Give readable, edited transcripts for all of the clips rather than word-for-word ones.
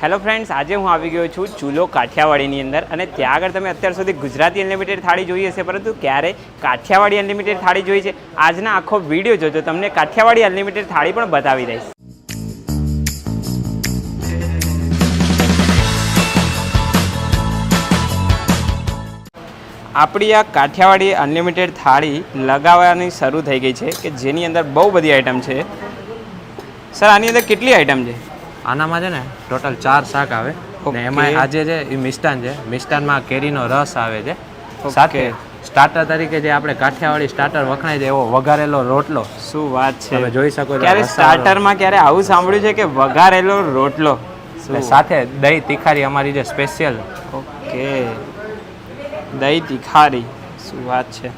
Hello friends, આજે હું આવી ગયો છું ચૂલો કાઠિયાવાડીની અંદર અને ત્યાં આગળ તમે અત્યાર સુધી ગુજરાતી અનલિમિટેડ થાળી જોઈ હશે, પરંતુ ક્યારે કાઠિયાવાડી અનલિમિટેડ થાળી જોઈ છે? આજના આખો વિડીયો જોજો, તમને કાઠિયાવાડી અનલિમિટેડ થાળી પણ બતાવી દઈશ. આપણી આ કાઠિયાવાડી અનલિમિટેડ થાળી લગાવવાની શરૂ થઈ ગઈ છે કે જેની અંદર બહુ બધી આઈટમ છે. સર, આની અંદર કેટલી આઈટમ છે? આનામાં છે ને ટોટલ 4 શાક આવે ને એમાં આજે છે એ મિષ્ટાન છે. મિષ્ટાનમાં કેરીનો રસ આવે છે. સાથે સ્ટાર્ટર તરીકે જે આપણે કાઠિયાવાડી સ્ટાર્ટર વખણાય છે એવો વઘારેલો રોટલો. શું વાત છે! તમે જોઈ શકો છો. ક્યારે સ્ટાર્ટરમાં ક્યારે આવું સાંભળ્યું છે કે વઘારેલો રોટલો? સાથે દહીં તિખારી અમારી જે સ્પેશિયલ. ઓકે, દહીં તિખારી, શું વાત છે!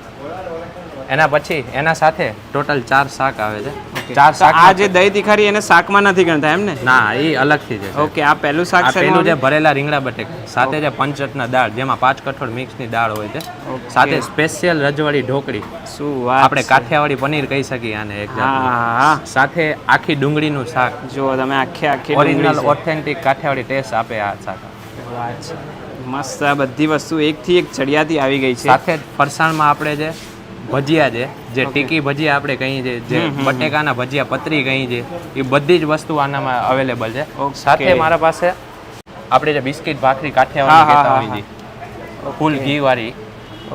એના પછી એના સાથે ટોટલ 4 શાક આવે છે. 4 શાક. આ જે દહીં તિખારી એને શાકમાં નથી ગણતા એમ ને? ના, એ અલગથી છે. ઓકે, આ પહેલું શાક છે. પેલું જે ભરેલા રીંગણા બટેકા સાથે જે પંચરત્ના દાળ, જેમાં 5 કઠોળ મિક્સની દાળ હોય છે. સાથે સ્પેશિયલ રજવાડી ઢોકળી. શું વાત! આપણે કાઠિયાવાડી પનીર કહી શકીએ આને એક જાતનું. સાથે આખી ડુંગળીનું શાક. જો તમે આખી ઓરિજિનલ ઓથેન્ટિક કાઠિયાવાડી ટેસ્ટ આપે આ શાક. વાત છે, મસ્ત. આ બધી વસ્તુ એકથી એક ચડિયાતી આવી ગઈ છે. સાથે જ ફરસાણમાં આપણે જે ભજીયા છે, જે ટીકી ભજીયા આપણે કહીએ છીએ, જે બટેકાના ભજીયા પતરી કહીએ છીએ, એ બધી જ વસ્તુ આનામાં અવેલેબલ છે. સાથે મારા પાસે આપણે જે બિસ્કિટ ભાખરી કાઠિયાવાડી કહેતા હોઈએ છીએ, ફૂલ ઘી વાળી.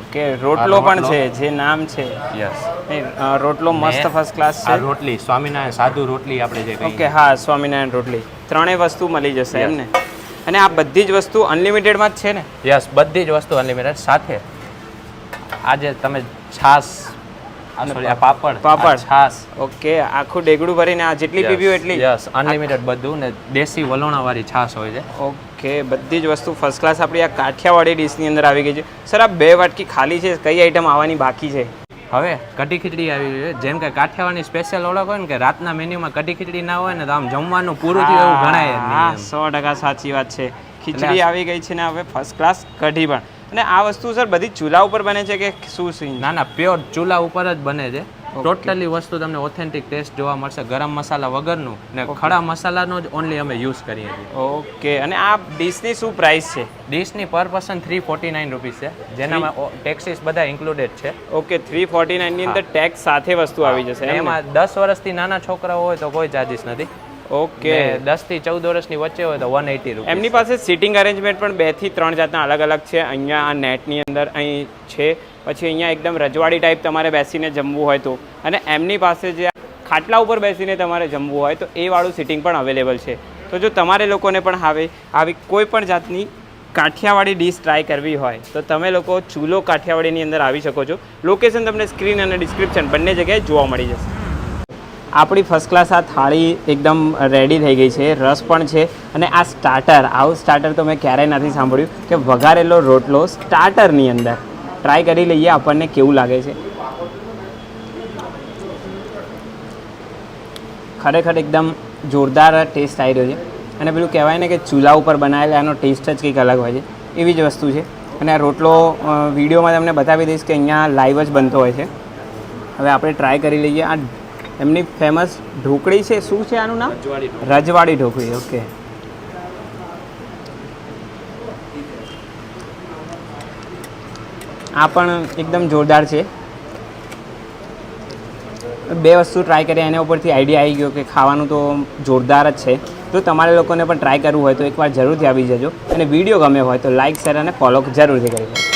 ઓકે, રોટલો પણ છે, જે નામ છે. યસ, રોટલો મસ્ત ફર્સ્ટ ક્લાસ છે. રોટલી સ્વામિનારાયણ સાધુ રોટલી આપણે જે કહીએ. ઓકે, હા, સ્વામિનારાયણ રોટલી. ત્રણેય વસ્તુ મળી જશે એમ ને? અને આ બધી જ વસ્તુ અનલિમિટેડમાં જ છે ને? યસ, બધી જ વસ્તુ અનલિમિટેડ. સાથે આજે તમે છાસ, પાપડ, છાસ. ઓકે, આખું ડેગડું ભરીને આ જેટલી પીવી એટલી? યસ, અનલિમિટેડ બધું. ને દેશી વલોણાવાળી છાસ હોય છે. ઓકે, બધી જ વસ્તુ ફર્સ્ટ ક્લાસ આપણી આ કાઠિયાવાડી ડીશની અંદર આવી ગઈ છે. સર, આ 2 વાટકી ખાલી છે, કઈ આઈટમ આવવાની બાકી છે? હવે કઢી ખીચડી આવી છે. જેમ કે કાઠિયાવાડની સ્પેશિયલ ઓળખ હોય ને કે રાતના મેન્યુમાં કઢી ખીચડી ના હોય ને તો આમ જમવાનું પૂરું થયું એવું ગણાય. હા, 100% સાચી વાત છે. ખીચડી આવી ગઈ છે ને હવે ફર્સ્ટ ક્લાસ કઢી પણ. અને આ વસ્તુ સર બધી ચૂલા ઉપર બને છે કે શું સીન? ના, પ્યોર ચૂલા ઉપર જ બને છે. ટોટલી વસ્તુ તમને ઓથેન્ટિક ટેસ્ટ જોવા મળશે, ગરમ મસાલા વગરનું ને ખડા મસાલાનો જ ઓનલી અમે યુઝ કરીએ છીએ. ઓકે, અને આ ડીશની શું પ્રાઇસ છે? ડીશની પર પર્સન 349 રૂપીસ છે, જેનામાં ટેક્સીસ બધા ઇન્ક્લુડેડ છે. ઓકે, 349 ની અંદર ટેક્સ સાથે વસ્તુ આવી જશે. એમાં 10 વર્ષથી નાના છોકરાઓ હોય તો કોઈ ચાર્જિસ નથી. ઓકે, 10 થી 14 વર્ષની વચ્ચે હોય તો 180 રૂપિયા. એમની પાસે સિટિંગ અરેન્જમેન્ટ પણ 2 થી 3 જાતના અલગ અલગ છે. અહીંયા આ નેટની અંદર અહીં છે, પછી અહીંયા એકદમ રજવાડી ટાઈપ તમારે બેસીને જમવું હોય તો, અને એમની પાસે જે ખાટલા ઉપર બેસીને તમારે જમવું હોય તો એ વાળું સિટિંગ પણ અવેલેબલ છે. તો જો તમારે લોકોને પણ આવી કોઈ પણ જાતની કાઠિયાવાડી ડીશ ટ્રાય કરવી હોય તો તમે લોકો ચૂલો કાઠિયાવાડીની અંદર આવી શકો છો. લોકેશન તમને સ્ક્રીન અને ડિસ્ક્રિપ્શન બંને જગ્યાએ જોવા મળી જશે. આપણી ફર્સ્ટ ક્લાસ આ થાળી એકદમ રેડી થઈ ગઈ છે. રસ પણ છે અને આ સ્ટાર્ટર, આવું સ્ટાર્ટર તો મેં ક્યારેય નથી સાંભળ્યું કે વઘારેલો રોટલો સ્ટાર્ટરની અંદર. ટ્રાય કરી લઈએ આપણને કેવું લાગે છે. ખરેખર એકદમ જોરદાર ટેસ્ટ આવી રહ્યો છે. અને પેલું કહેવાય ને કે ચૂલા ઉપર બનાવેલા એનો ટેસ્ટ જ કંઈક અલગ હોય છે, એવી જ વસ્તુ છે. અને આ રોટલો વિડીયોમાં તમને બતાવી દઈશ કે અહીંયા લાઈવ જ બનતો હોય છે. હવે આપણે ટ્રાય કરી લઈએ. આ એમની ફેમસ ઢોકળી છે, શું છે આનું નામ? રજવાડી ઢોકળી. ઓકે, આ પણ એકદમ જોરદાર છે. 2 વસ્તુ ટ્રાય કરી, એના ઉપરથી આઈડિયા આવી ગયો કે ખાવાનું તો જોરદાર જ છે. જો તમારે લોકોને પણ ટ્રાય કરવું હોય તો એકવાર જરૂરથી આવી જજો. અને વિડીયો ગમે હોય તો લાઇક, શેર અને ફોલો જરૂરથી કરી લેજો.